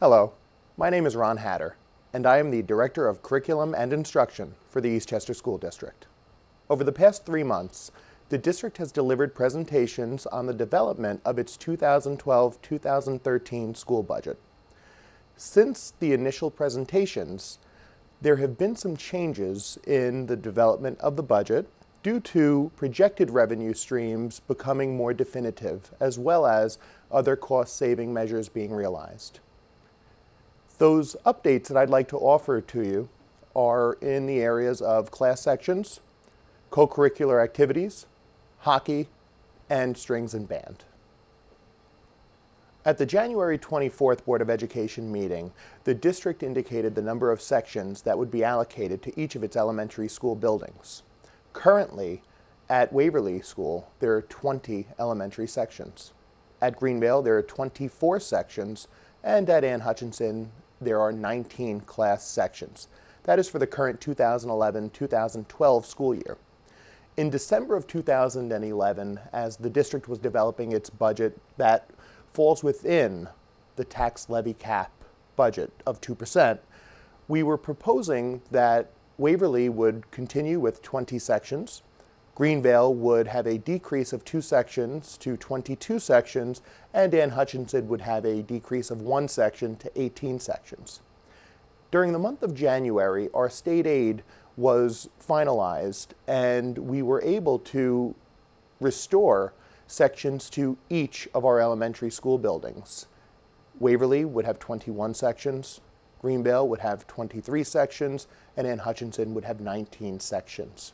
Hello, my name is Ron Hatter, and I am the Director of Curriculum and Instruction for the Eastchester School District. Over the past 3 months, the district has delivered presentations on the development of its 2012-2013 school budget. Since the initial presentations, there have been some changes in the development of the budget due to projected revenue streams becoming more definitive, as well as other cost-saving measures being realized. Those updates that I'd like to offer to you are in the areas of class sections, co-curricular activities, hockey, and strings and band. At the January 24th Board of Education meeting, the district indicated the number of sections that would be allocated to each of its elementary school buildings. Currently, at Waverly School, there are 20 elementary sections. At Greenvale, there are 24 sections, and at Ann Hutchinson, there are 19 class sections. That is for the current 2011-2012 school year. In December of 2011, as the district was developing its budget that falls within the tax levy cap budget of 2%, we were proposing that Waverly would continue with 20 sections, Greenvale would have a decrease of 2 sections to 22 sections, and Ann Hutchinson would have a decrease of 1 section to 18 sections. During the month of January, our state aid was finalized, and we were able to restore sections to each of our elementary school buildings. Waverly would have 21 sections, Greenvale would have 23 sections, and Ann Hutchinson would have 19 sections.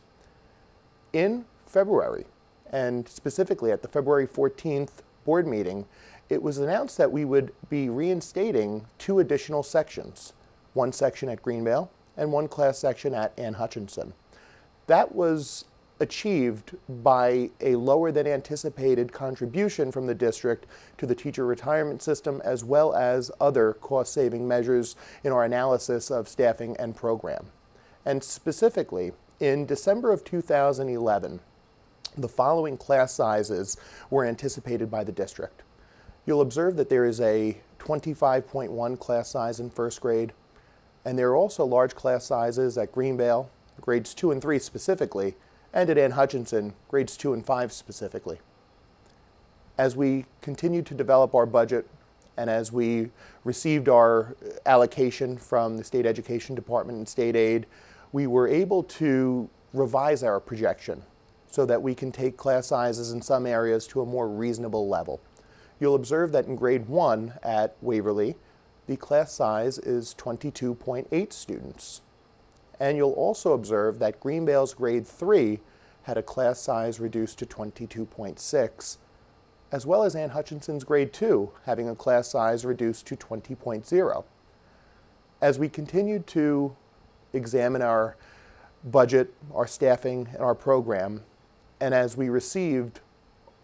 In February, and specifically at the February 14th board meeting, it was announced that we would be reinstating 2 additional sections, 1 section at Greenvale and 1 class section at Ann Hutchinson. That was achieved by a lower than anticipated contribution from the district to the teacher retirement system, as well as other cost-saving measures in our analysis of staffing and program. And specifically, in December of 2011, the following class sizes were anticipated by the district. You'll observe that there is a 25.1 class size in first grade, and there are also large class sizes at Greenvale, grades 2 and 3 specifically, and at Ann Hutchinson, grades 2 and 5 specifically. As we continued to develop our budget, and as we received our allocation from the State Education Department and State Aid, we were able to revise our projection so that we can take class sizes in some areas to a more reasonable level. You'll observe that in grade 1 at Waverly, the class size is 22.8 students. And you'll also observe that Greenvale's grade 3 had a class size reduced to 22.6, as well as Ann Hutchinson's grade 2 having a class size reduced to 20.0. As we continued to examine our budget, our staffing, and our program, and as we received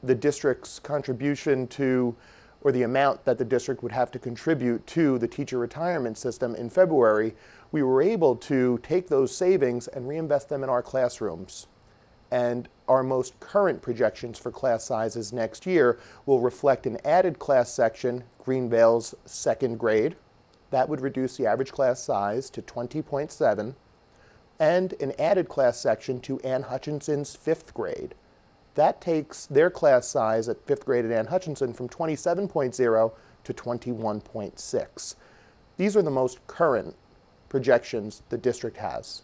the district's contribution to, or the amount that the district would have to contribute to the teacher retirement system in February, we were able to take those savings and reinvest them in our classrooms. And our most current projections for class sizes next year will reflect an added class section, Greenvale's 2nd grade. That would reduce the average class size to 20.7, and an added class section to Ann Hutchinson's 5th grade. That takes their class size at 5th grade at Ann Hutchinson from 27.0 to 21.6. These are the most current projections the district has.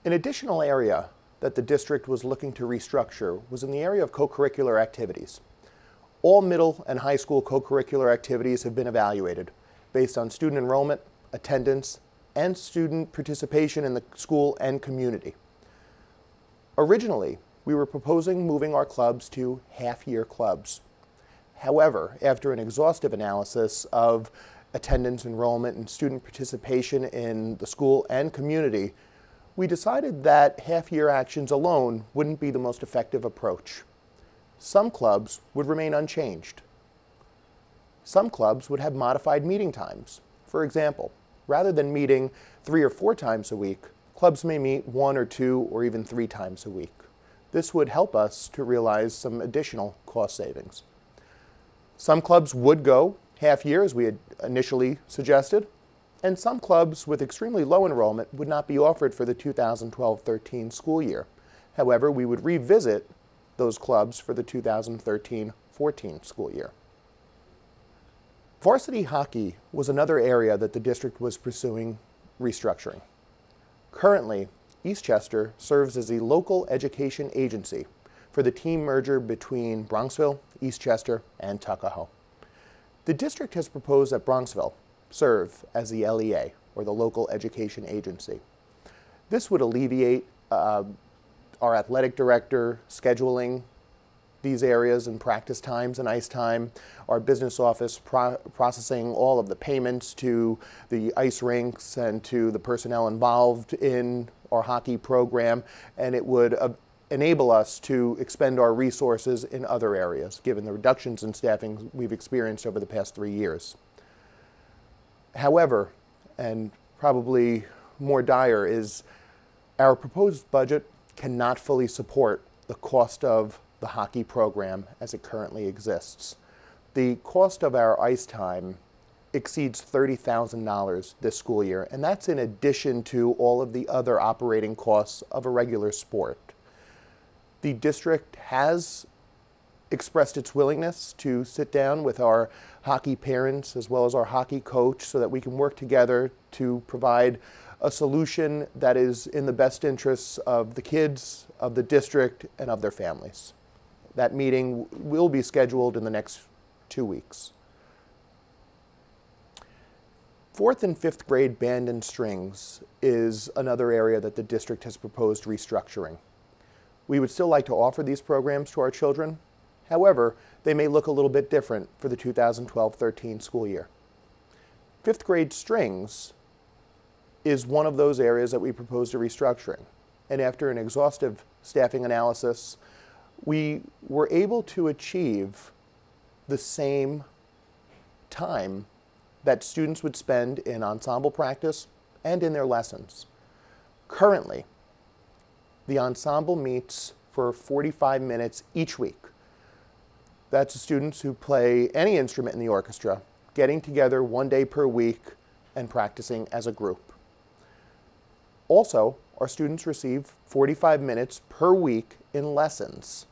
An additional area that the district was looking to restructure was in the area of co-curricular activities. All middle and high school co-curricular activities have been evaluated based on student enrollment, attendance, and student participation in the school and community. Originally, we were proposing moving our clubs to half-year clubs. However, after an exhaustive analysis of attendance, enrollment, and student participation in the school and community, we decided that half-year actions alone wouldn't be the most effective approach. Some clubs would remain unchanged. Some clubs would have modified meeting times. For example, rather than meeting 3 or 4 times a week, clubs may meet 1 or 2 or even 3 times a week. This would help us to realize some additional cost savings. Some clubs would go half year, as we had initially suggested, and some clubs with extremely low enrollment would not be offered for the 2012-13 school year. However, we would revisit those clubs for the 2013-14 school year. Varsity hockey was another area that the district was pursuing restructuring. Currently, Eastchester serves as a local education agency for the team merger between Bronxville, Eastchester, and Tuckahoe. The district has proposed that Bronxville serve as the LEA, or the local education agency. This would alleviate our athletic director scheduling these areas and practice times and ice time, our business office processing all of the payments to the ice rinks and to the personnel involved in our hockey program, and it would enable us to expend our resources in other areas, given the reductions in staffing we've experienced over the past 3 years. However, and probably more dire, is our proposed budget cannot fully support the cost of the hockey program as it currently exists. The cost of our ice time exceeds $30,000 this school year, and that's in addition to all of the other operating costs of a regular sport. The district has expressed its willingness to sit down with our hockey parents as well as our hockey coach so that we can work together to provide a solution that is in the best interests of the kids, of the district, and of their families. That meeting will be scheduled in the next 2 weeks. 4th and 5th grade band and strings is another area that the district has proposed restructuring. We would still like to offer these programs to our children. However, they may look a little bit different for the 2012-13 school year. 5th grade strings is one of those areas that we proposed a restructuring. And after an exhaustive staffing analysis, we were able to achieve the same time that students would spend in ensemble practice and in their lessons. Currently, the ensemble meets for 45 minutes each week. That's students who play any instrument in the orchestra, getting together 1 day per week and practicing as a group. Also, our students receive 45 minutes per week in lessons.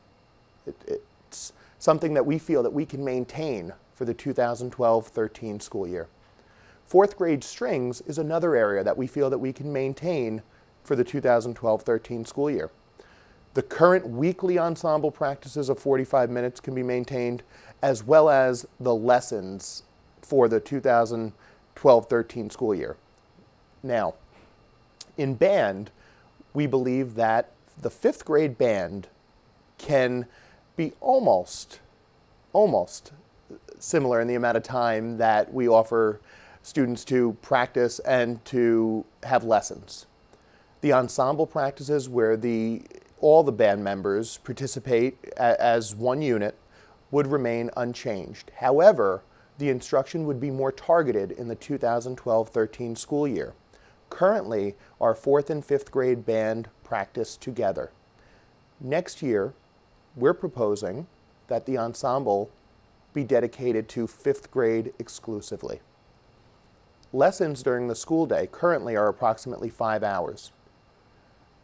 It's something that we feel that we can maintain for the 2012-13 school year. 4th grade strings is another area that we feel that we can maintain for the 2012-13 school year. The current weekly ensemble practices of 45 minutes can be maintained, as well as the lessons for the 2012-13 school year. Now, in band, we believe that the 5th grade band can be almost similar in the amount of time that we offer students to practice and to have lessons. The ensemble practices where all the band members participate as one unit would remain unchanged. However, the instruction would be more targeted in the 2012-13 school year. Currently, our 4th and 5th grade band practice together. Next year, we're proposing that the ensemble be dedicated to 5th grade exclusively. Lessons during the school day currently are approximately 5 hours.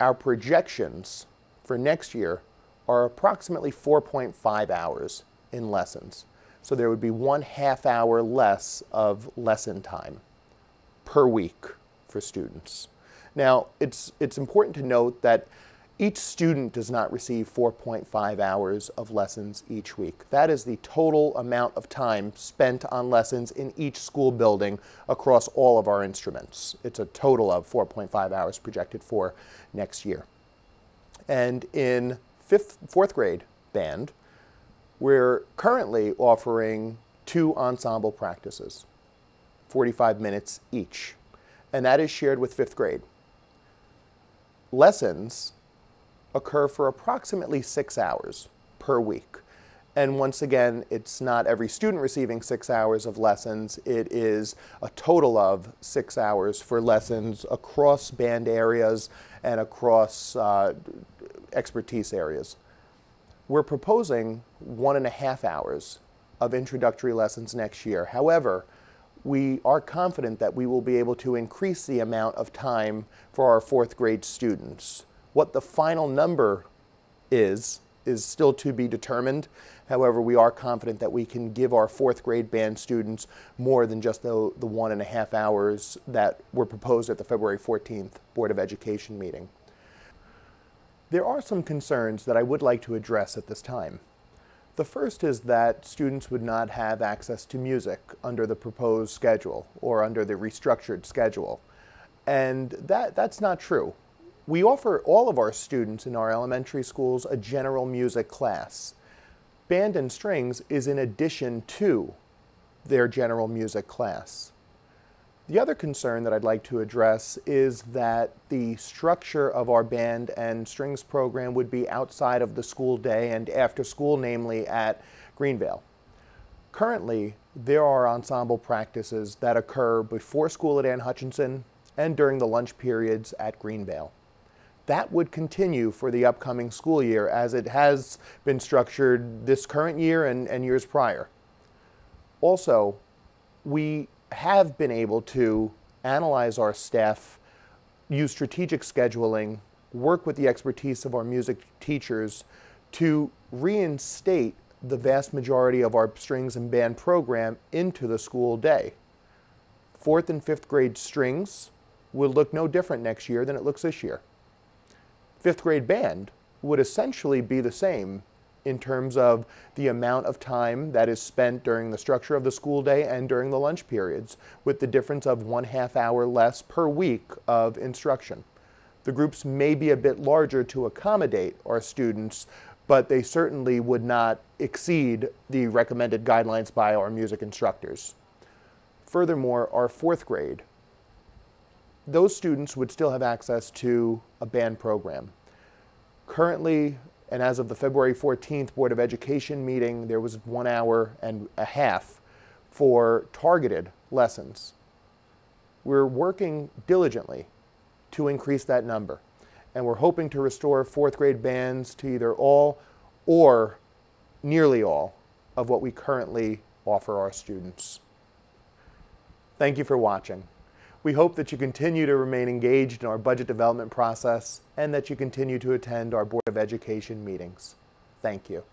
Our projections for next year are approximately 4.5 hours in lessons. So there would be 1/2 hour less of lesson time per week for students. Now, it's important to note that each student does not receive 4.5 hours of lessons each week. That is the total amount of time spent on lessons in each school building across all of our instruments. It's a total of 4.5 hours projected for next year. And in 4th grade band, we're currently offering 2 ensemble practices, 45 minutes each, and that is shared with 5th grade. Lessons occur for approximately 6 hours per week. And once again, it's not every student receiving 6 hours of lessons. It is a total of 6 hours for lessons across band areas and across expertise areas. We're proposing 1.5 hours of introductory lessons next year. However, we are confident that we will be able to increase the amount of time for our fourth grade students. What the final number is still to be determined. However, we are confident that we can give our fourth grade band students more than just the 1.5 hours that were proposed at the February 14th Board of Education meeting. There are some concerns that I would like to address at this time. The first is that students would not have access to music under the proposed schedule or under the restructured schedule. And that's not true. We offer all of our students in our elementary schools a general music class. Band and strings is in addition to their general music class. The other concern that I'd like to address is that the structure of our band and strings program would be outside of the school day and after school, namely at Greenvale. Currently, there are ensemble practices that occur before school at Ann Hutchinson and during the lunch periods at Greenvale. That would continue for the upcoming school year as it has been structured this current year and years prior. Also, we have been able to analyze our staff, use strategic scheduling, work with the expertise of our music teachers to reinstate the vast majority of our strings and band program into the school day. Fourth and fifth grade strings will look no different next year than it looks this year. Fifth grade band would essentially be the same in terms of the amount of time that is spent during the structure of the school day and during the lunch periods, with the difference of 1/2 hour less per week of instruction. The groups may be a bit larger to accommodate our students, but they certainly would not exceed the recommended guidelines by our music instructors. Furthermore, our fourth grade, those students would still have access to a band program. Currently, and as of the February 14th Board of Education meeting, there was 1.5 hours for targeted lessons. We're working diligently to increase that number, and we're hoping to restore fourth grade bands to either all or nearly all of what we currently offer our students. Thank you for watching. We hope that you continue to remain engaged in our budget development process and that you continue to attend our Board of Education meetings. Thank you.